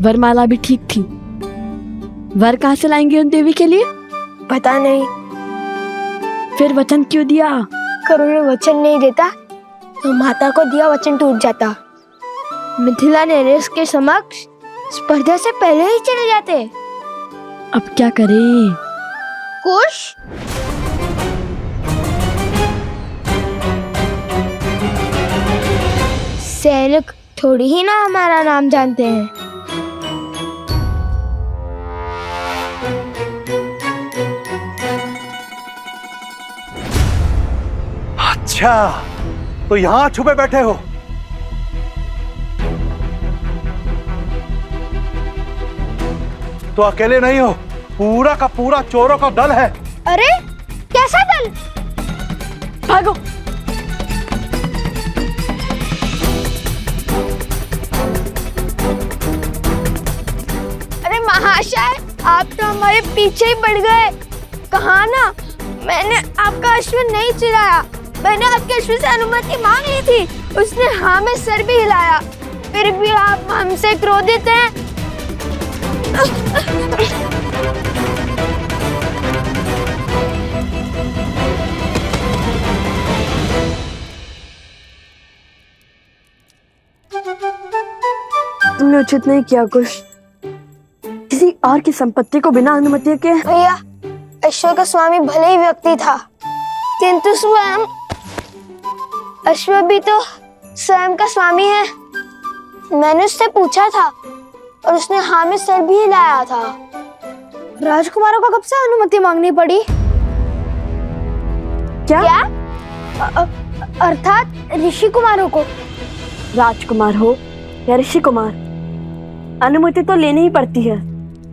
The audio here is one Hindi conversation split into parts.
वरमाला भी ठीक थी। वर कहाँ से लाएंगे उन देवी के लिए? पता नहीं। फिर वचन क्यों दिया? करुण वचन नहीं देता तो माता को दिया वचन टूट जाता। मिथिला नरेश के समक्ष स्पर्धा से पहले ही चले जाते। अब क्या करें? कुश सैनिक थोड़ी ही ना हमारा नाम जानते हैं। अच्छा, तो यहाँ छुपे बैठे हो? तो अकेले नहीं हो, पूरा का पूरा चोरों का दल है। अरे कैसा दल? भागो। अरे महाशय, आप तो हमारे पीछे ही पड़ गए। कहा ना, मैंने आपका अश्व नहीं चुराया। मैंने आपके अश्व से अनुमति मांग ली थी। उसने हाँ में सर भी हिलाया। फिर भी आप हमसे क्रोधित हैं। तुमने उचित नहीं किया कुश। किसी और की संपत्ति को बिना अनुमति के। भैया, अश्व का स्वामी भले ही व्यक्ति था, किंतु स्वयं अश्व भी तो स्वयं का स्वामी है। मैंने उससे पूछा था और उसने हाँ में सर भी हिलाया था। राजकुमारों को कब से अनुमति मांगनी पड़ी? क्या? अर्थात ऋषि कुमारों को। राजकुमार हो या ऋषि कुमार, अनुमति तो लेनी ही पड़ती है।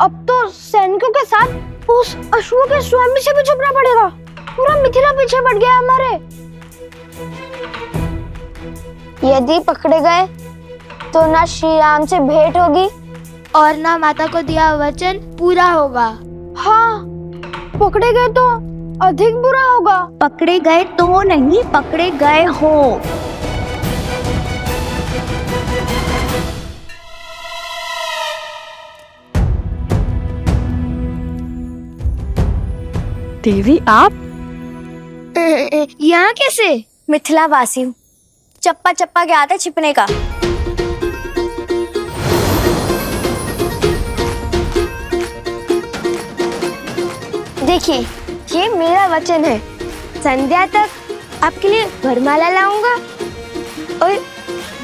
अब तो सैनिकों के साथ उस अश्व के स्वामी से भी छुपना पड़ेगा। पूरा मिथिला पीछे पड़ गया हमारे। यदि पकड़े गए तो ना श्री राम से भेंट होगी और ना माता को दिया वचन पूरा होगा। हाँ, पकड़े गए तो अधिक बुरा होगा। पकड़े गए तो नहीं, पकड़े गए हो। देवी आप यहाँ कैसे? मिथिला वासी हूँ, चप्पा चप्पा के आता छिपने का। देखिए, ये मेरा वचन है। संध्या तक आपके लिए वरमाला लाऊंगा और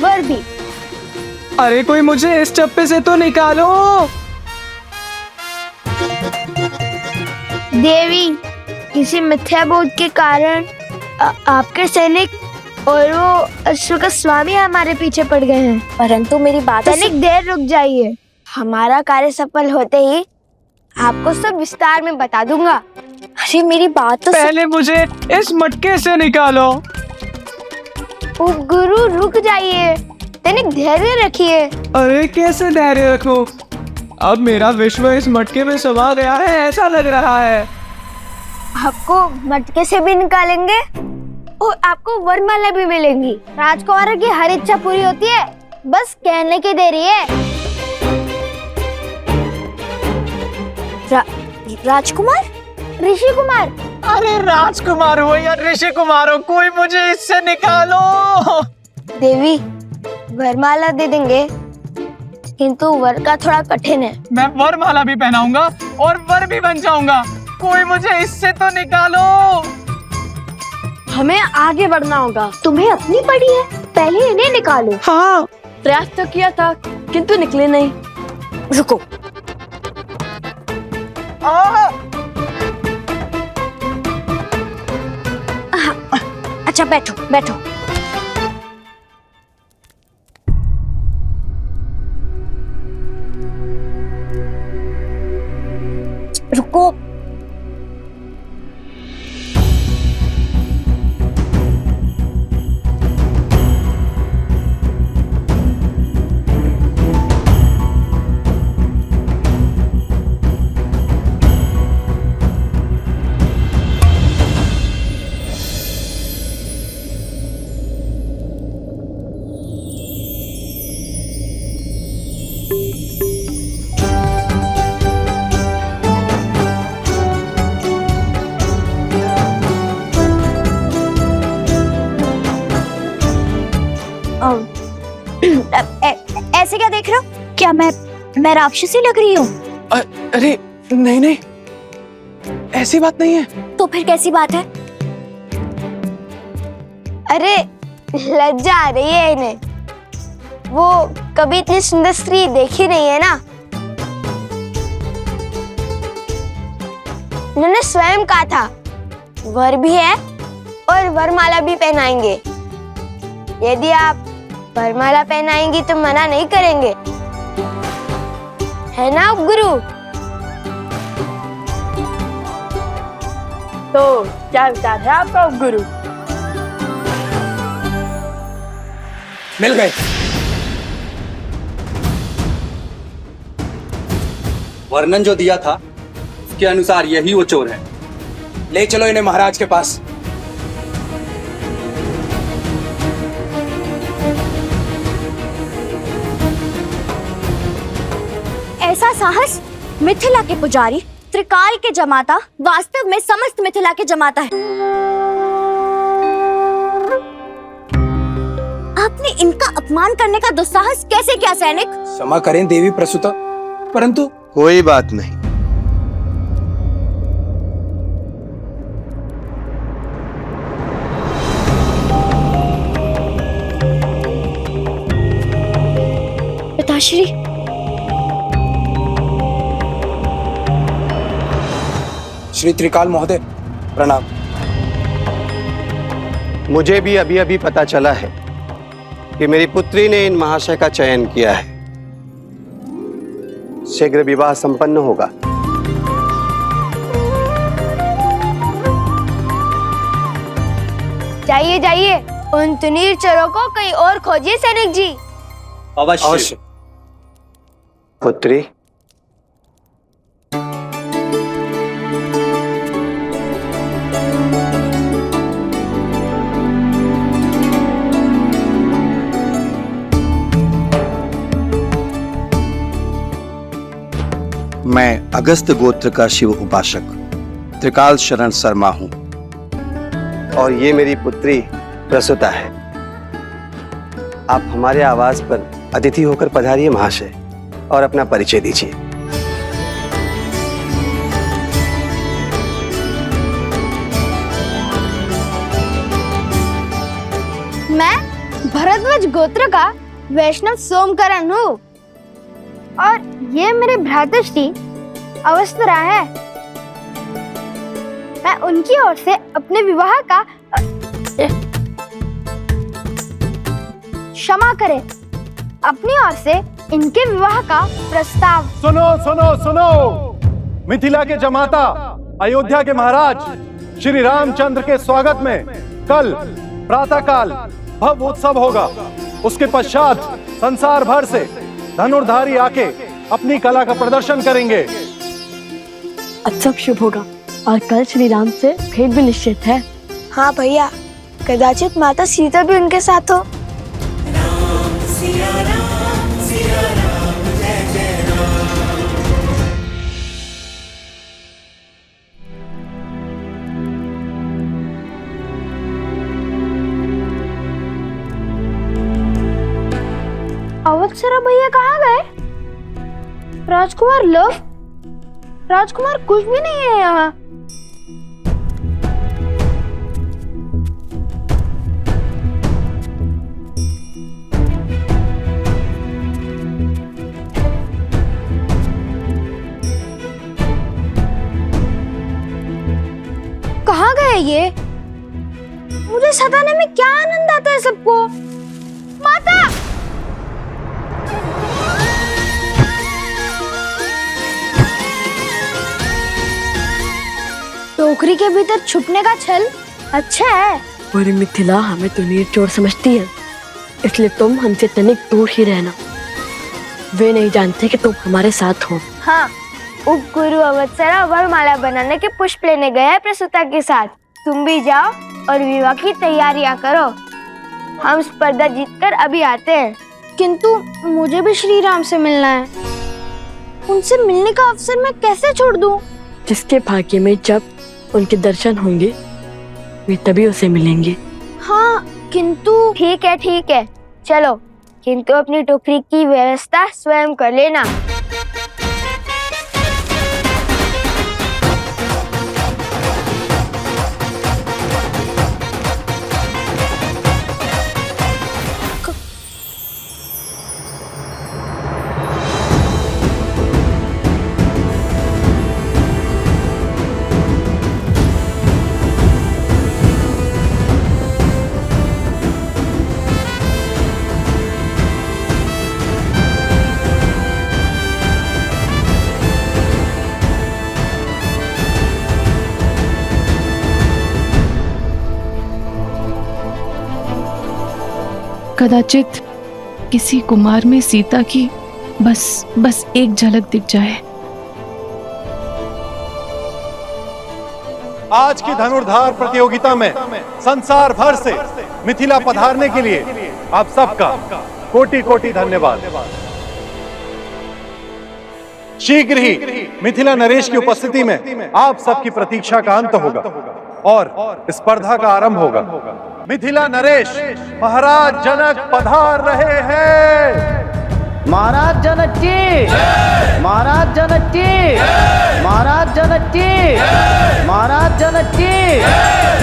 वर भी। अरे कोई मुझे इस चप्पे से तो निकालो। देवी, किसी मिथ्या बोध के कारण आपके सैनिक और वो अश्व का स्वामी हमारे पीछे पड़ गए हैं। परंतु मेरी बात सैनिक, देर रुक जाइए। हमारा कार्य सफल होते ही आपको सब विस्तार में बता दूंगा। अरे मेरी बात तो पहले मुझे इस मटके से निकालो। गुरु रुक जाइए, सैनिक धैर्य रखिए। अरे कैसे धैर्य रखूं? अब मेरा विश्व इस मटके में समा गया है, ऐसा लग रहा है। आपको मटके से भी निकालेंगे और आपको वरमाला भी मिलेंगी। राजकुमारों की हर इच्छा पूरी होती है, बस कहने की देरी है। राजकुमार? ऋषि कुमार? अरे राजकुमार हो या ऋषि कुमार हो, कोई मुझे इससे निकालो। देवी, वरमाला दे देंगे, किंतु वर का थोड़ा कठिन है। मैं वरमाला भी पहनाऊंगा और वर भी बन जाऊंगा। कोई मुझे इससे तो निकालो। हमें आगे बढ़ना होगा। तुम्हें अपनी पड़ी है, पहले इन्हें निकालो। हाँ, प्रयास तो किया था किंतु निकले नहीं। रुको। अच्छा बैठो बैठो। रुको। क्या देख रहे हो? क्या मैं राक्षसी लग रही हूँ? अरे नहीं नहीं, ऐसी बात नहीं है। तो फिर कैसी बात है? अरे लज्जा आ रही है इन्हें, वो कभी इतनी सुंदर स्त्री देखी नहीं है ना। उन्होंने स्वयं कहा था वर भी है और वरमाला भी पहनाएंगे। यदि आप वरमाला पहनाएंगी तो मना नहीं करेंगे, है ना गुरु? तो क्या विचार है आपका गुरु? मिल गए। वर्णन जो दिया था उसके अनुसार यही वो चोर है। ले चलो इन्हें महाराज के पास। ऐसा साहस मिथिला के पुजारी त्रिकाल के जमाता वास्तव में समस्त मिथिला के जमाता है। आपने इनका अपमान करने का दुस्साहस कैसे किया सैनिक? क्षमा करें देवी प्रसूता, परंतु कोई बात नहीं। पिताश्री, श्री त्रिकाल महोदय प्रणाम। मुझे भी अभी अभी पता चला है कि मेरी पुत्री ने इन महाशय का चयन किया है। शीघ्र विवाह संपन्न होगा। जाइए जाइए, उन तुनीर चोरों को कहीं और खोजिए सैनिक जी। अवश्य। पुत्री, मैं अगस्त गोत्र का शिव उपासक त्रिकाल शरण शर्मा हूं। और ये मेरी पुत्री प्रसूता है। आप हमारे आवास पर अतिथि होकर पधारिए महाशय, और अपना परिचय दीजिए। मैं भरद्वाज गोत्र का वैष्णव सोमकरण हूँ, और ये मेरे भ्रातृश्री अवस्थरा है। मैं उनकी ओर से अपने विवाह का क्षमा करें, अपनी ओर से इनके विवाह का प्रस्ताव। सुनो सुनो सुनो, मिथिला के जमाता अयोध्या के महाराज श्री रामचंद्र के स्वागत में कल प्रातःकाल भव्य उत्सव होगा। उसके पश्चात संसार भर से धनुर्धारी आके अपनी कला का प्रदर्शन करेंगे। अच्छा शुभ होगा, और कल श्री राम से भेंट भी निश्चित है। हाँ भैया, कदाचित माता सीता भी उनके साथ हो। अवत्सरा भैया कहाँ गए? राजकुमार लव, राजकुमार कुछ भी नहीं है यहाँ। कहाँ गए ये? मुझे सताने में क्या आनंद आता है सबको। माता! टोकरी के भीतर छुपने का छल अच्छा है। पूरी मिथिला हमें तुनीर चोर समझती है, इसलिए तुम हमसे तनिक दूर ही रहना। वे नहीं जानते कि तुम हमारे साथ हो। हाँ, उप गुरु अवत्सरा वरमाला बनाने के पुष्प लेने गया है प्रसूता के साथ। तुम भी जाओ और विवाह की तैयारियां करो। हम स्पर्धा जीतकर अभी आते हैं। किंतु मुझे भी श्री राम से मिलना है। उनसे मिलने का अवसर मैं कैसे छोड़ दूं? जिसके भाग्य में जब उनके दर्शन होंगे वे तभी उसे मिलेंगे। हाँ, किंतु ठीक है, चलो किंतु अपनी टोकरी की व्यवस्था स्वयं कर लेना। कदाचित किसी कुमार में सीता की बस एक झलक दिख जाए। आज की धनुर्धार प्रतियोगिता में संसार भर से मिथिला पधारने के लिए आप सबका कोटि कोटि धन्यवाद। शीघ्र ही मिथिला नरेश की उपस्थिति में आप सबकी प्रतीक्षा का अंत होगा और स्पर्धा का आरंभ होगा। मिथिला नरेश महाराज जनक पधार रहे हैं। महाराज जनक की, महाराज जनक की, महाराज जनक की, महाराज जनक की,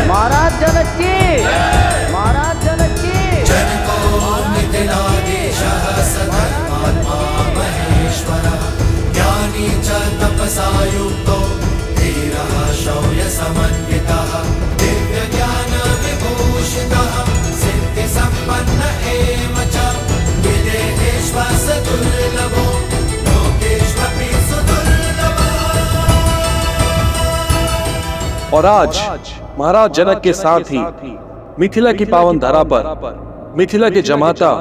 महाराज जनक की, महाराज जनक की। ज्ञानी च तपसा युक्तो धीरः शौर्य समन्वितः दिव्य ज्ञान विभूषितः सिद्धि संपन्न एव च विदेहेश्वस दुर्लभो लोकेष्वपि सुदुर्लभः। और आज महाराज जनक के साथ ही मिथिला की पावन धरा पर मिथिला के जमाता,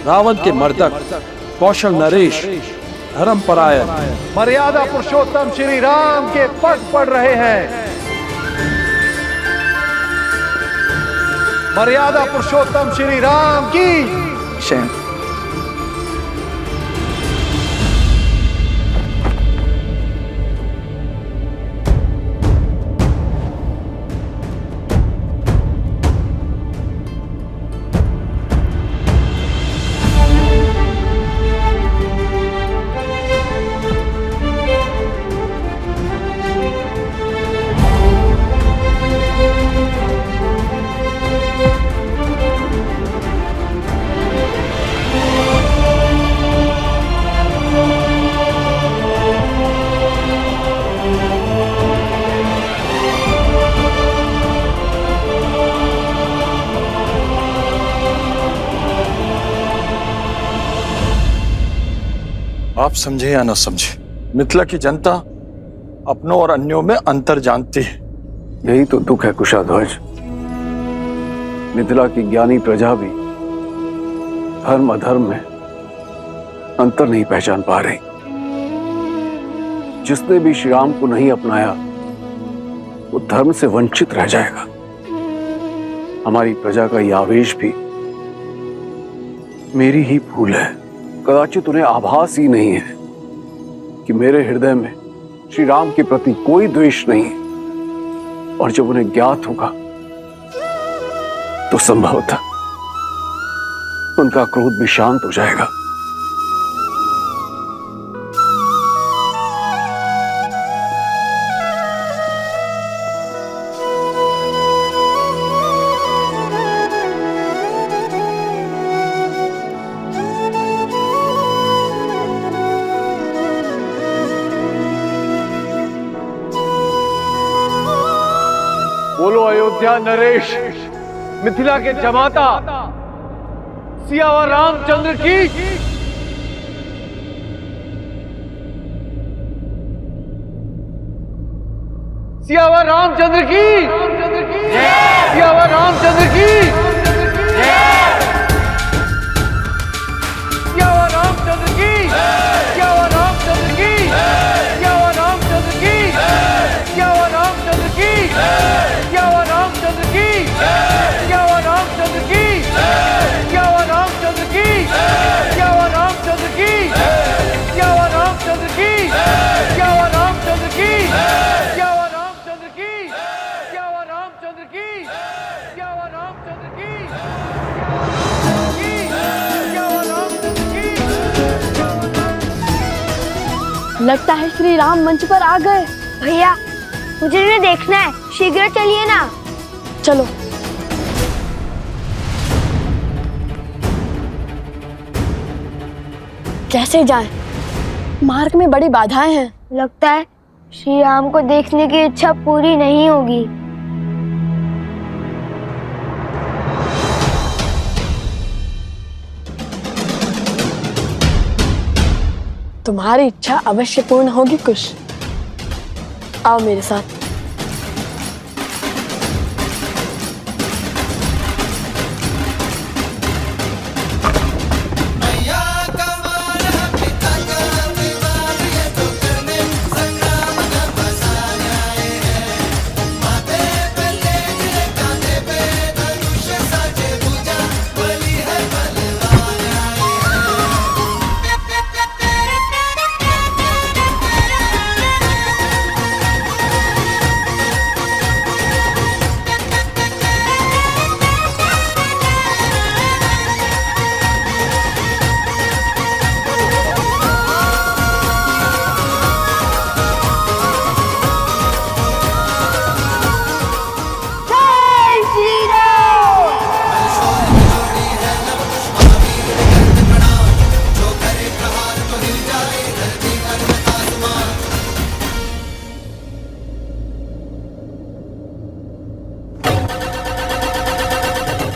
रावण के मर्दक कौशल नरेश, धर्मपरायण मर्यादा पुरुषोत्तम श्री राम के पग पड़ रहे हैं। मर्यादा पुरुषोत्तम श्री राम की जय। आप समझे या न समझे, मिथिला की जनता अपनों और अन्यों में अंतर जानती है। यही तो दुख है कुशाध्वज। मिथिला की ज्ञानी प्रजा भी धर्म अधर्म में अंतर नहीं पहचान पा रही। जिसने भी श्री राम को नहीं अपनाया वो धर्म से वंचित रह जाएगा। हमारी प्रजा का यह आवेश भी मेरी ही भूल है। कदाचित उन्हें आभास ही नहीं है कि मेरे हृदय में श्री राम के प्रति कोई द्वेष नहीं है, और जब उन्हें ज्ञात होगा तो संभवतः उनका क्रोध भी शांत हो जाएगा। बोलो अयोध्या नरेश, मिथिला के जमाता सियावर रामचंद्र की। सियावर रामचंद्र की, सियावर रामचंद्र की, सियावर रामचंद्र की, सियावर रामचंद्र की, सियावर रामचंद्र की, सियावर रामचंद्र की, सियावर रामचंद्र की, सियावर रामचंद्र की, सियावर रामचंद्र की, सियावर रामचंद्र की, सियावर रामचंद्र की, सियावर रामचंद्र की, सियावर रामचंद्र की, सियावर रामचंद्र लगता है श्री राम मंच पर आ गए। भैया मुझे इन्हें देखना है, शीघ्र चलिए ना। चलो। कैसे जाएं? मार्ग में बड़ी बाधाएं हैं। लगता है श्री राम को देखने की इच्छा पूरी नहीं होगी। तुम्हारी इच्छा अवश्य पूर्ण होगी कुश। आओ मेरे साथ।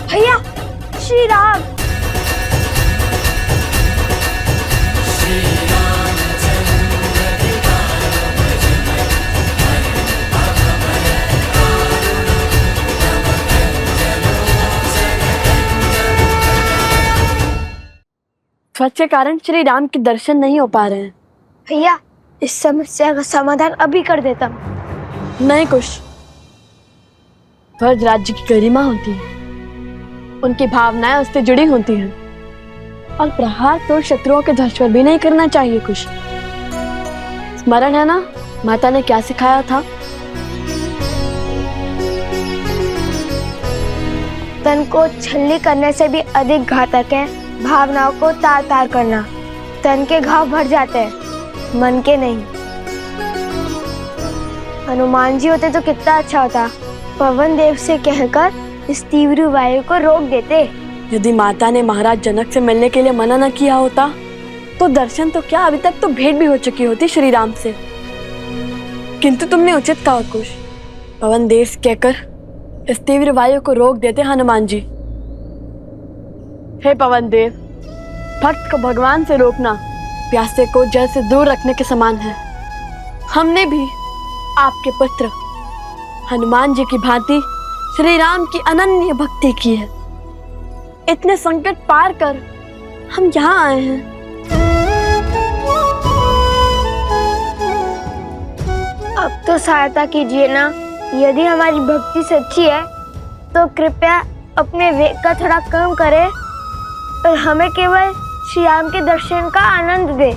भैया श्री राम। ध्वज के कारण श्री राम के दर्शन नहीं हो पा रहे हैं। भैया इस समस्या का समाधान अभी कर देता हूँ। नहीं कुश, ध्वज राज्य की गरिमा होती है, उनकी भावनाएं उससे जुड़ी होती हैं और प्रहार तो शत्रुओं के ध्वज पर भी नहीं करना चाहिए। कुश स्मरण है ना माता ने क्या सिखाया था? तन को छलनी करने से भी अधिक घातक है भावनाओं को तार तार करना। तन के घाव भर जाते हैं, मन के नहीं। हनुमान जी होते तो कितना अच्छा होता। पवन देव से कहकर इस तीव्र वायु को रोक देते। यदि माता ने महाराज जनक से मिलने के लिए मना न किया होता तो दर्शन तो क्या, अभी तक तो भेंट भी हो चुकी होती श्री राम से। किंतु तुमने उचित कहा कुश, पवन देव से कहकर इस तीव्र वायु को रोक देते हनुमान जी। हे पवन देव, भक्त को भगवान से रोकना प्यासे को जल से दूर रखने के समान है। हमने भी आपके पुत्र हनुमान जी की भांति श्री राम की अनन्य भक्ति की है। इतने संकट पार कर हम यहाँ आए हैं। अब तो सहायता कीजिए ना। यदि हमारी भक्ति सच्ची है तो कृपया अपने वेग का थोड़ा कम करें और हमें केवल श्री राम के दर्शन का आनंद दे।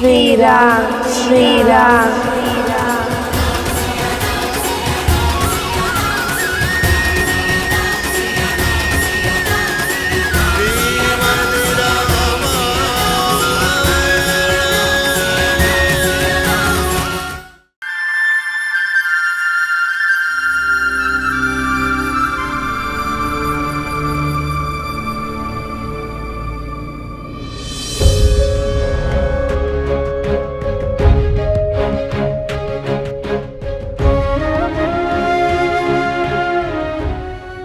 श्री राम श्री राम।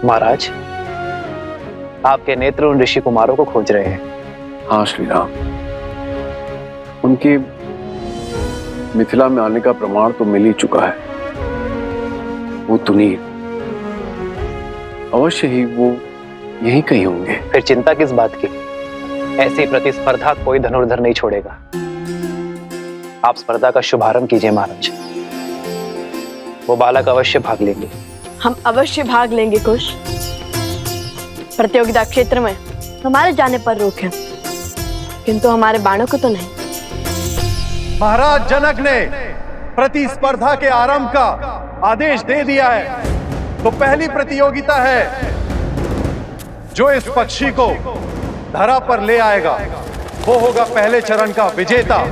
महाराज, आपके नेत्र उन ऋषि कुमारों को खोज रहे हैं। हाँ श्री राम, उनके मिथिला में आने का प्रमाण तो मिल ही चुका है। वो तुनीर, अवश्य ही वो यहीं कहीं होंगे। फिर चिंता किस बात की? ऐसी प्रतिस्पर्धा कोई धनुर्धर नहीं छोड़ेगा। आप स्पर्धा का शुभारंभ कीजिए महाराज। वो बालक अवश्य भाग लेंगे। हम अवश्य भाग लेंगे कुश। प्रतियोगिता क्षेत्र में हमारे जाने पर रोक है, किंतु हमारे बाणों को तो नहीं। महाराज जनक ने प्रतिस्पर्धा के आरंभ का आदेश दे दिया है, तो पहली प्रतियोगिता है जो इस पक्षी को धरा पर ले आएगा वो होगा पहले चरण का विजेता।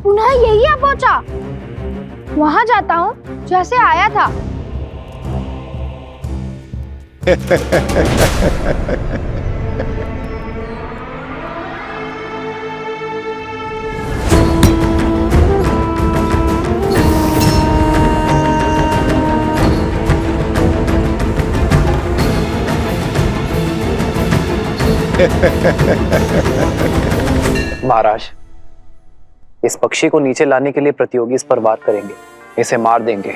पुनः यही आ पहुंचा। वहां जाता हूँ जैसे आया था। महाराज, इस पक्षी को नीचे लाने के लिए प्रतियोगी इस पर वार करेंगे, इसे मार देंगे।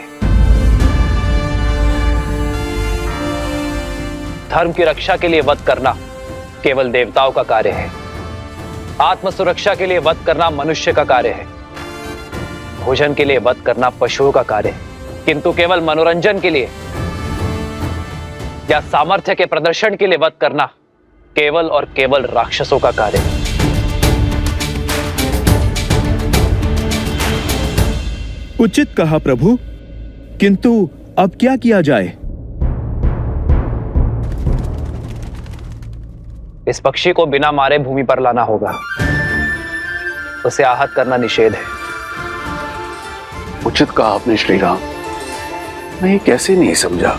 धर्म की रक्षा के लिए वध करना केवल देवताओं का कार्य है। आत्म सुरक्षा के लिए वध करना मनुष्य का कार्य है। भोजन के लिए वध करना पशुओं का कार्य है, किंतु केवल मनोरंजन के लिए या सामर्थ्य के प्रदर्शन के लिए वध करना केवल और केवल राक्षसों का कार्य है। उचित कहा प्रभु, किंतु अब क्या किया जाए? इस पक्षी को बिना मारे भूमि पर लाना होगा। उसे आहत करना निषेध है। उचित कहा आपने श्री राम। मैं ये कैसे नहीं समझा।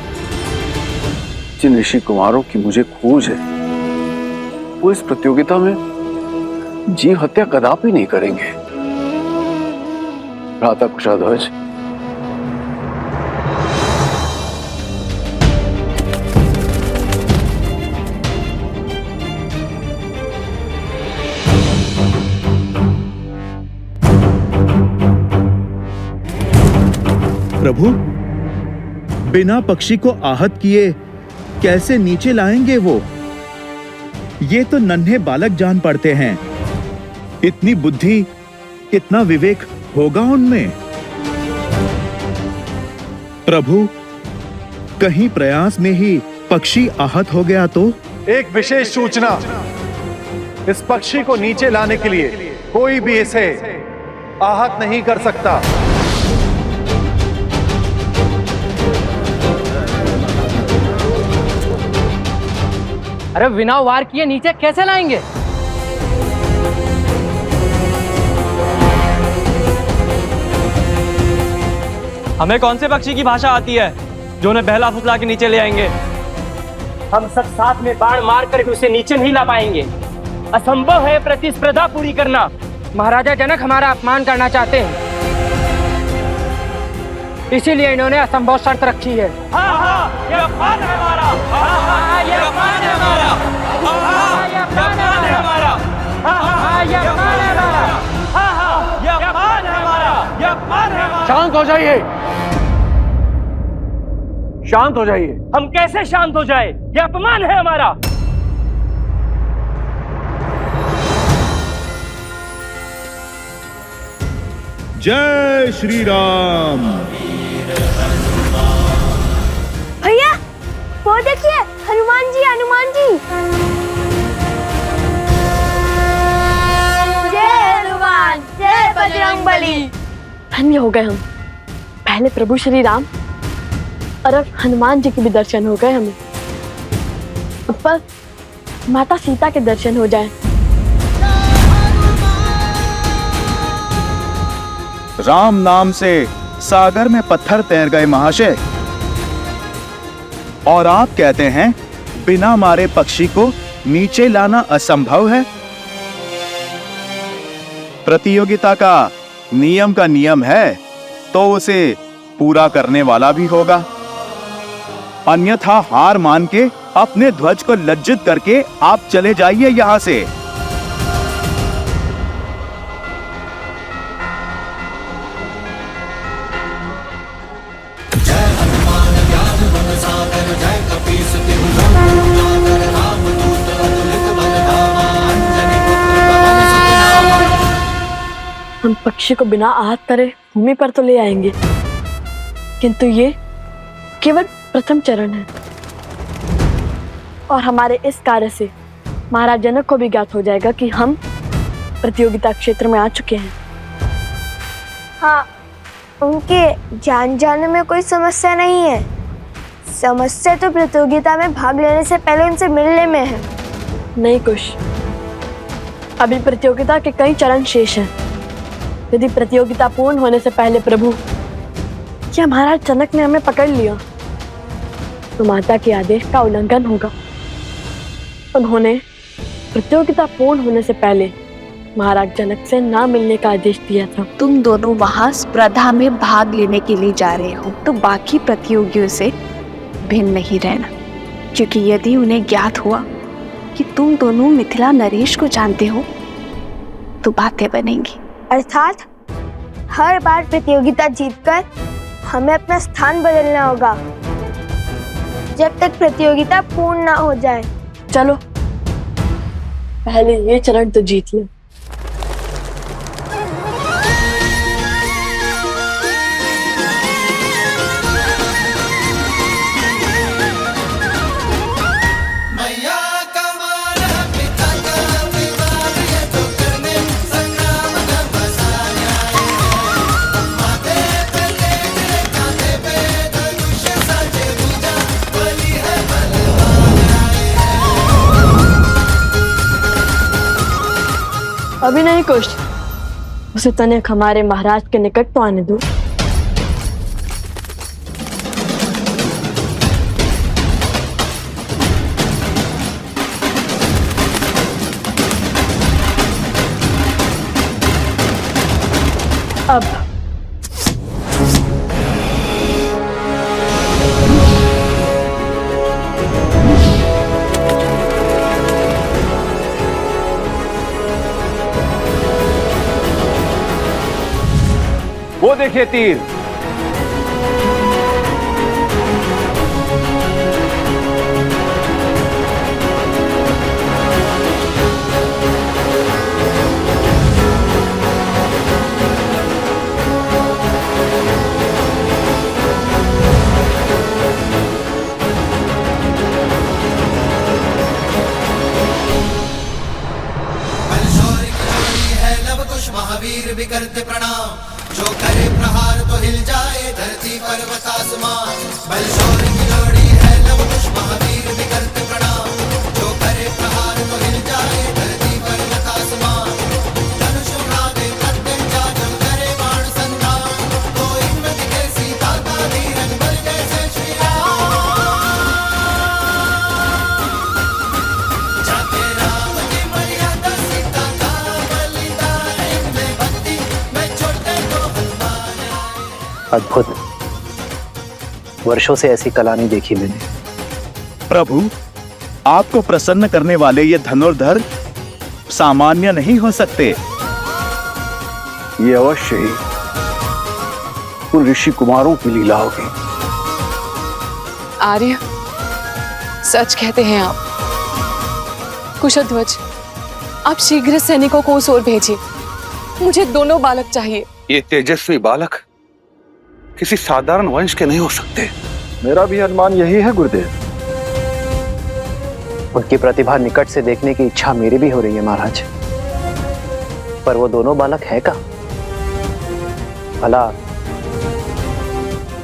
जिन ऋषि कुमारों की मुझे खोज है वो इस प्रतियोगिता में जीव हत्या कदापि नहीं करेंगे। भ्राता कुशाध्वज, प्रभु, बिना पक्षी को आहत किए कैसे नीचे लाएंगे वो? ये तो नन्हे बालक जान पड़ते हैं। इतनी बुद्धि, इतना विवेक होगा उनमें? प्रभु, कहीं प्रयास में ही पक्षी आहत हो गया तो? एक विशेष सूचना, इस पक्षी को नीचे लाने के लिए कोई भी इसे आहत नहीं कर सकता। अरे बिना वार किए नीचे कैसे लाएंगे? हमें कौन से पक्षी की भाषा आती है जो उन्हें बहला फुसला के नीचे ले आएंगे? हम सब साथ में बाण मार कर भी उसे नीचे नहीं ला पाएंगे। असंभव है प्रतिस्पर्धा पूरी करना। महाराजा जनक हमारा अपमान करना चाहते हैं, इसीलिए इन्होंने असंभव शर्त रखी है। हाँ हाँ, ये अपमान है हमारा। हाँ हाँ, ये अपमान है हमारा। हाँ हाँ, ये अपमान है हमारा। हाँ हाँ, ये अपमान है हमारा। हाँ हाँ, ये अपमान है हमारा। ये अपमान है हमारा। शांत हो जाइए, शांत हो जाइए। हम कैसे शांत हो जाए? ये अपमान है हमारा। जय श्री राम। भैया वो देखिए, हनुमान जी, हनुमान जी। जय हनुमान, जय बजरंगबली। धन्य हो गए हम। पहले प्रभु श्री राम और अब हनुमान जी के भी दर्शन हो गए हमें। अब पर माता सीता के दर्शन हो जाए। राम नाम से सागर में पत्थर तैर गए महाशय, और आप कहते हैं बिना मारे पक्षी को नीचे लाना असंभव है। प्रतियोगिता का नियम है तो उसे पूरा करने वाला भी होगा, अन्यथा हार मान के अपने ध्वज को लज्जित करके आप चले जाइए यहां से। हम पक्षी को बिना आहत करे भूमि पर तो ले आएंगे, किंतु ये केवल प्रथम चरण है और हमारे इस कार्य से महाराज जनक को भी ज्ञात हो जाएगा कि हम प्रतियोगिता क्षेत्र में आ चुके हैं। हाँ, उनके जान जाने में कोई समस्या नहीं है। समस्या तो प्रतियोगिता में भाग लेने से पहले उनसे मिलने में है। नहीं कुश, अभी प्रतियोगिता के कई चरण शेष हैं। यदि प्रतियोगिता पूर्ण होने से पहले प्रभु या महाराज जनक ने हमें पकड़ लिया तो माता के आदेश का उल्लंघन होगा। उन्होंने प्रतियोगिता पूर्ण होने से पहले महाराज जनक से ना मिलने का आदेश दिया था। तुम दोनों वहां स्पर्धा में भाग लेने के लिए जा रहे हो तो बाकी प्रतियोगियों से भिन्न नहीं रहना, क्योंकि यदि उन्हें ज्ञात हुआ कि तुम दोनों मिथिला नरेश को जानते हो तो बातें बनेंगी। अर्थात हर बार प्रतियोगिता जीतकर हमें अपना स्थान बदलना होगा जब तक प्रतियोगिता पूर्ण ना हो जाए। चलो पहले ये चरण तो जीत ले। अभी नहीं कुछ, उसे तनिक हमारे महाराज के निकट तो आने दो। अब वो देखिए तीर। महावीर भी करते प्रणाम, जो करे प्रहार तो हिल जाए धरती पर्वत आसमान। बलशौरी की लोड़ी है लव कुश महावीर भी करते प्रणाम, जो करे प्रहार तो हिल जाए धरती पर्वत आसमान। धनुष उड़ावे प्रत्यंचा जब करे बाण संधान, तो इनमें दिखे सीता का धीरज बल जैसे श्री राम। जाते राम की मर्यादा सीता का बलिदान, इनमें भक्ति में छोटे को हनुमान। अद्भुत, वर्षों से ऐसी कला नहीं देखी मैंने। प्रभु, आपको प्रसन्न करने वाले ये धनुर्धर सामान्य नहीं हो सकते। ये अवश्य ही उन ऋषि कुमारों की लीला होगी। आर्य, सच कहते हैं आप। कुशध्वज, आप शीघ्र सैनिकों को उस ओर भेजिए। मुझे दोनों बालक चाहिए। ये तेजस्वी बालक किसी साधारण वंश के नहीं हो सकते। मेरा भी अनुमान यही है गुरुदेव। उनकी प्रतिभा निकट से देखने की इच्छा मेरी भी हो रही है महाराज, पर वो दोनों बालक है का? भला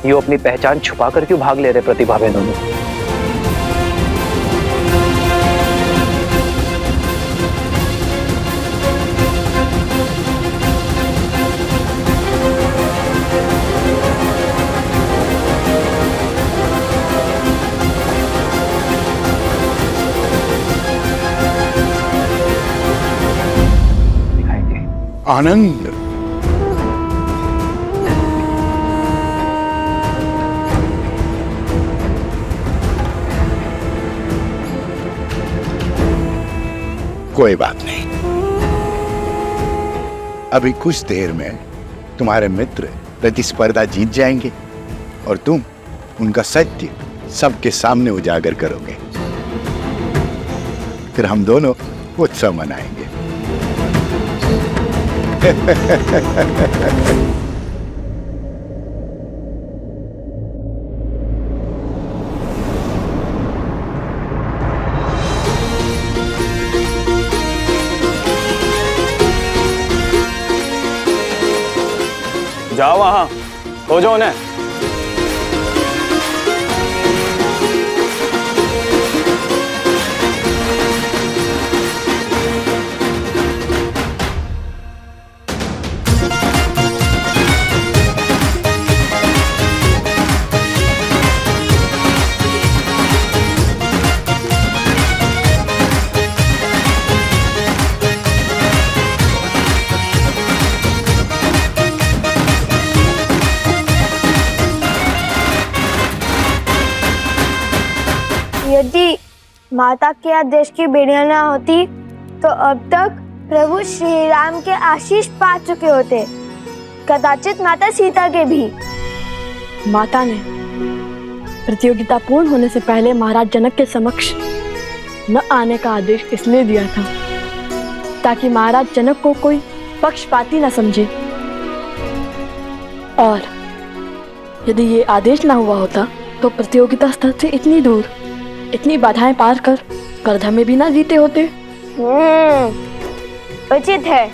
ये अपनी पहचान छुपाकर क्यों भाग ले रहे प्रतिभा में दोनों? आनंद, कोई बात नहीं। अभी कुछ देर में तुम्हारे मित्र प्रतिस्पर्धा जीत जाएंगे और तुम उनका सत्य सबके सामने उजागर करोगे। फिर हम दोनों उत्सव मनाएंगे। जाओ वहां, हो जाओ उन्हें। यदि माता के आदेश की बेड़ियां ना होती तो अब तक प्रभु श्री राम के आशीष पा चुके होते, कदाचित माता सीता के भी। माता ने प्रतियोगिता पूर्ण होने से पहले महाराज जनक के समक्ष न आने का आदेश इसलिए दिया था ताकि महाराज जनक को कोई पक्षपाती न समझे, और यदि ये आदेश ना हुआ होता तो प्रतियोगिता स्थल से इतनी दूर, इतनी बाधाएं पार कर स्पर्धा में भी ना जीते होते। उचित है।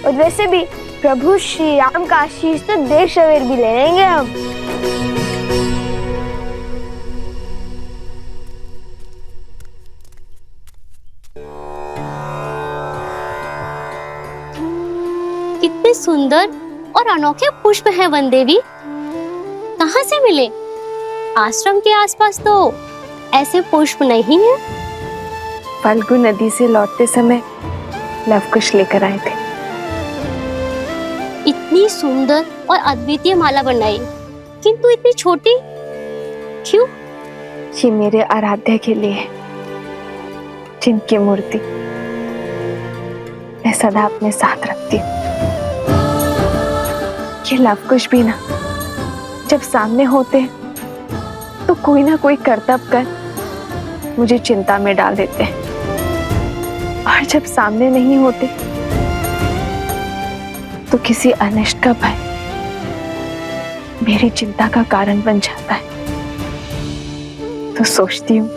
और वैसे भी प्रभु श्री राम का आशीष तो देर सवेर भी ले लेंगे हम। कितने सुंदर और अनोखे पुष्प हैं वन देवी, कहाँ से मिले? आश्रम के आसपास तो ऐसे पुष्प नहीं है। फाल्गु नदी से लौटते समय लवकुश लेकर आए थे। इतनी सुंदर और अद्वितीय माला बनाई, किंतु इतनी छोटी क्यों? ये मेरे आराध्य के लिए है, जिनकी मूर्ति मैं सदा अपने साथ रखती हूँ। ये लवकुश भी ना जब सामने होते तो कोई ना कोई करतब कर मुझे चिंता में डाल देते हैं, और जब सामने नहीं होते तो किसी अनिष्ट का भय मेरी चिंता का कारण बन जाता है। तो सोचती हूँ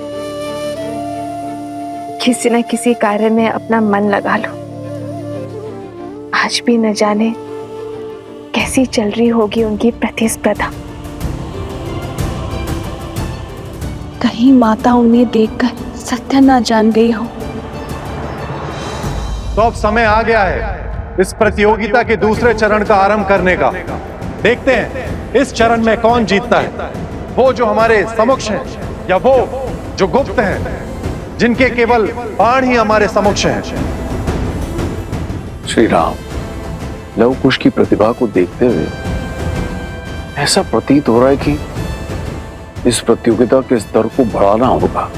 किसी न किसी कार्य में अपना मन लगा लूं। आज भी न जाने कैसी चल रही होगी उनकी प्रतिस्पर्धा। कहीं माता उन्हें देखकर सत्य न जान गई हो। तो अब समय आ गया है इस प्रतियोगिता के दूसरे चरण का आरंभ करने का। देखते हैं इस चरण में कौन जीतता है, वो जो हमारे समक्ष हैं या वो जो गुप्त हैं, जिनके केवल बाण ही हमारे समक्ष हैं। श्री राम, लवकुश की प्रतिभा को देखते हुए ऐसा प्रतीत हो रहा है कि इस प्रतियोगिता के स्तर को बढ़ाना होगा।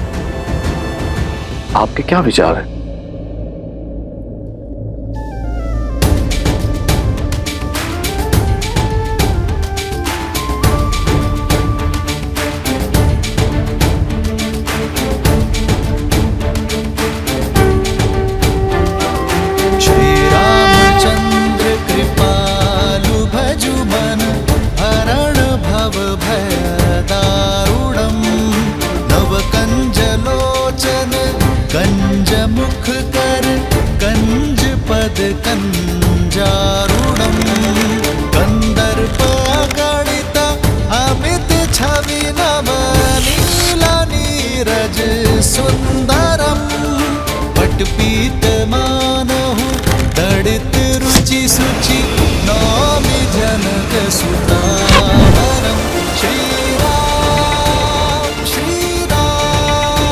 आपके क्या विचार है? श्री रामचंद्र कृपालु विरज सुंदरम पटपीतमानहु तडित रुचि सुचि नौमि जनक सुतावरम श्री राम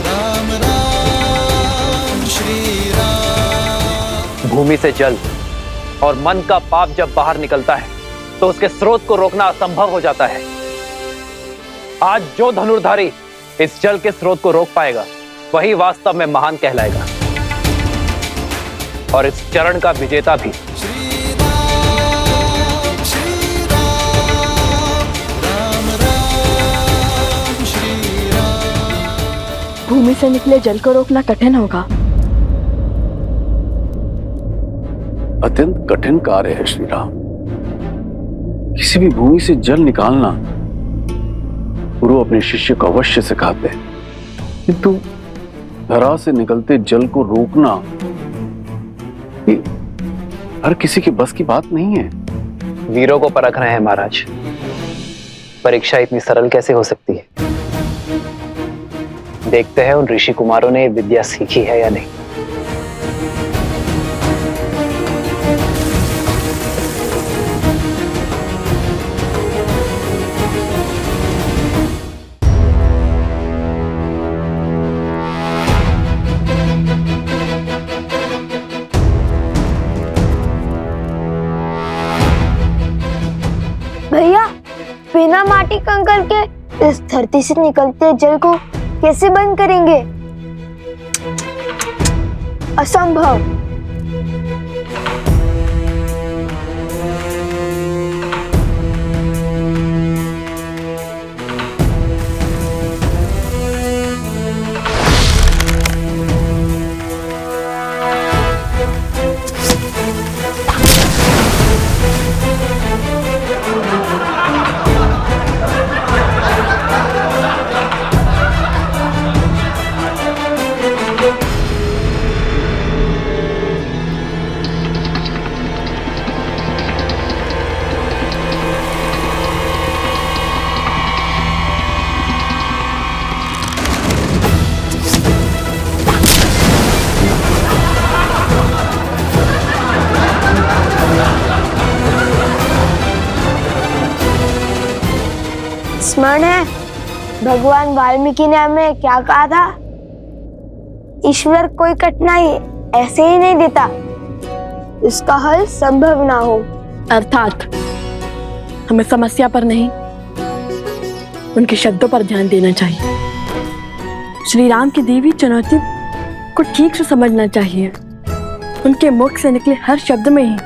राम राम श्री राम। भूमि से जल और मन का पाप जब बाहर निकलता है तो उसके स्रोत को रोकना असंभव हो जाता है। आज जो धनुर्धारी इस जल के स्रोत को रोक पाएगा वही वास्तव में महान कहलाएगा और इस चरण का विजेता भी। भूमि से निकले जल को रोकना कठिन होगा। अत्यंत कठिन कार्य है श्री राम। किसी भी भूमि से जल निकालना गुरु अपने शिष्य को अवश्य सिखाते हैं, किंतु धरा से निकलते जल को रोकना ये हर किसी के बस की बात नहीं है। वीरों को परख रहे हैं महाराज। परीक्षा इतनी सरल कैसे हो सकती है? देखते हैं उन ऋषि कुमारों ने विद्या सीखी है या नहीं। भैया, बिना माटी कंकड़ के इस धरती से निकलते जल को कैसे बंद करेंगे? असंभव। स्मरण है भगवान वाल्मीकि ने हमें क्या कहा था? ईश्वर कोई कठिनाई ऐसे ही नहीं देता इसका हल संभव ना हो। अर्थात हमें समस्या पर नहीं, उनके शब्दों पर ध्यान देना चाहिए। श्री राम की दी हुई चुनौती को ठीक से समझना चाहिए। उनके मुख से निकले हर शब्द में ही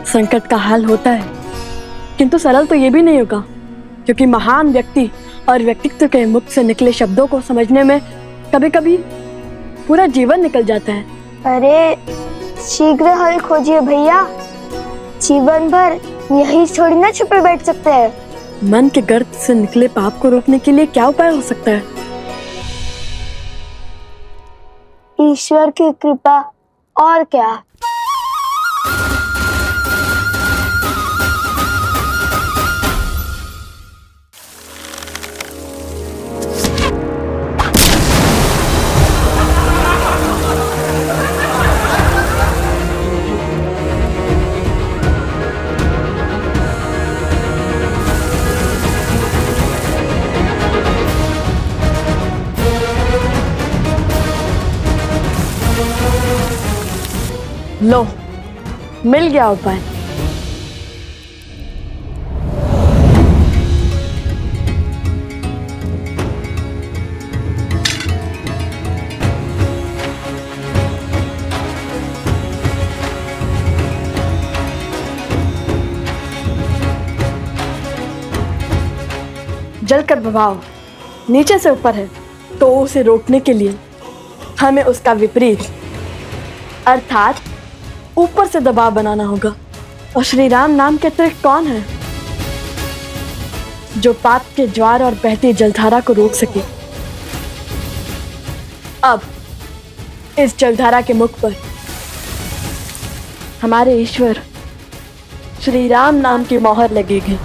संकट का हल होता है, किंतु सरल तो ये भी नहीं होगा, क्योंकि महान व्यक्ति और व्यक्तित्व के मुख से निकले शब्दों को समझने में कभी कभी पूरा जीवन निकल जाता है। अरे शीघ्र हल खोजिए भैया, जीवन भर यही थोड़ी ना छुपे बैठ सकते हैं। मन के गर्त से निकले पाप को रोकने के लिए क्या उपाय हो सकता है? ईश्वर की कृपा, और क्या। लो, मिल गया उपाय। जल का प्रभाव नीचे से ऊपर है, तो उसे रोकने के लिए हमें उसका विपरीत अर्थात ऊपर से दबाव बनाना होगा। और श्री राम नाम के अतिरिक्त कौन है जो पाप के ज्वार और बहती जलधारा को रोक सके? अब इस जलधारा के मुख पर हमारे ईश्वर श्री राम नाम की मोहर लगेगी।